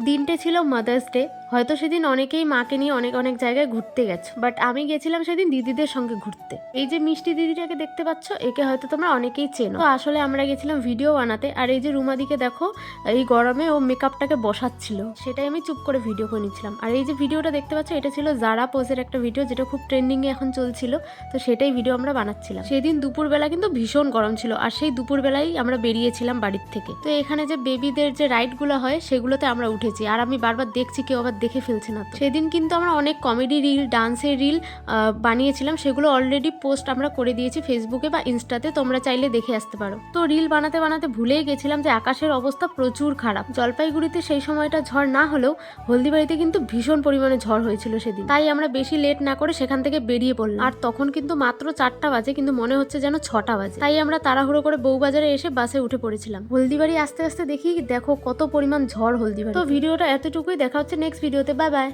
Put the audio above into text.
দিনটা ছিল mother's day. হয়তো সেদিন অনেকেই মাকে নিয়ে অনেক অনেক জায়গায় ঘুরতে গেছে, বাট আমি গেছিলাম সেদিন দিদিদের সঙ্গে ঘুরতে। এই যে মিষ্টি দিদিটাকে দেখতে পাচ্ছ, একে হয়তো তোমরা অনেকেই চেনো। তো আসলে আমরা গেছিলাম ভিডিও বানাতে, আর এই যে রুমাদিকে দেখো এই গরমে ও মেকআপটাকে বসাচ্ছিল, সেটাই আমি চুপ করে ভিডিও করে নিচ্ছিলাম। আর এই যে ভিডিওটা দেখতে পাচ্ছ, এটা ছিল জারা পোজের একটা ভিডিও, যেটা খুব ট্রেন্ডিং এ এখন চলছিল। তো সেটাই ভিডিও আমরা বানাচ্ছিলাম। সেদিন দুপুরবেলা কিন্তু ভীষণ গরম ছিল, আর সেই দুপুরবেলাই আমরা বেরিয়েছিলাম বাড়ির থেকে। তো এখানে যে বেবিদের যে রাইডগুলো হয় সেগুলোতে আমরা উঠেছি, আর আমি বারবার দেখছি কেউ আবার দেখে ফেলছে না। তো সেদিন কিন্তু আমরা অনেক কমেডি রিল, ডান্সের রিল বানিয়েছিলাম, সেগুলো অলরেডি পোস্ট আমরা করে দিয়েছি ফেসবুকে বা ইনস্টাতে, তোমরা চাইলে দেখে আসতে পারো। তো রিল বানাতে বানাতে ভুলেই গেছিলাম যে আকাশের অবস্থা প্রচুর খারাপ। জলপাইগুড়িতে সেই সময়টা ঝড় না হলেও হলদিবাড়িতে কিন্তু ভীষণ পরিমাণে ঝড় হয়েছিল সেদিন। তাই আমরা বেশি লেট না করে সেখান থেকে বেরিয়ে পড়লাম। আর তখন কিন্তু মাত্র 4টা বাজে, কিন্তু মনে হচ্ছে যেন 6টা বাজে। তাই আমরা তাড়াহুড়ো করে বউবাজারে এসে বাসে উঠে পড়েছিলাম। হলদিবাড়ি আস্তে আস্তে দেখি দেখো কত পরিমাণ ঝড় হলদিবাড়ি। তো ভিডিওটা এতটুকুই, দেখা হচ্ছে নেক্সট ভিডিওতে। Bye bye.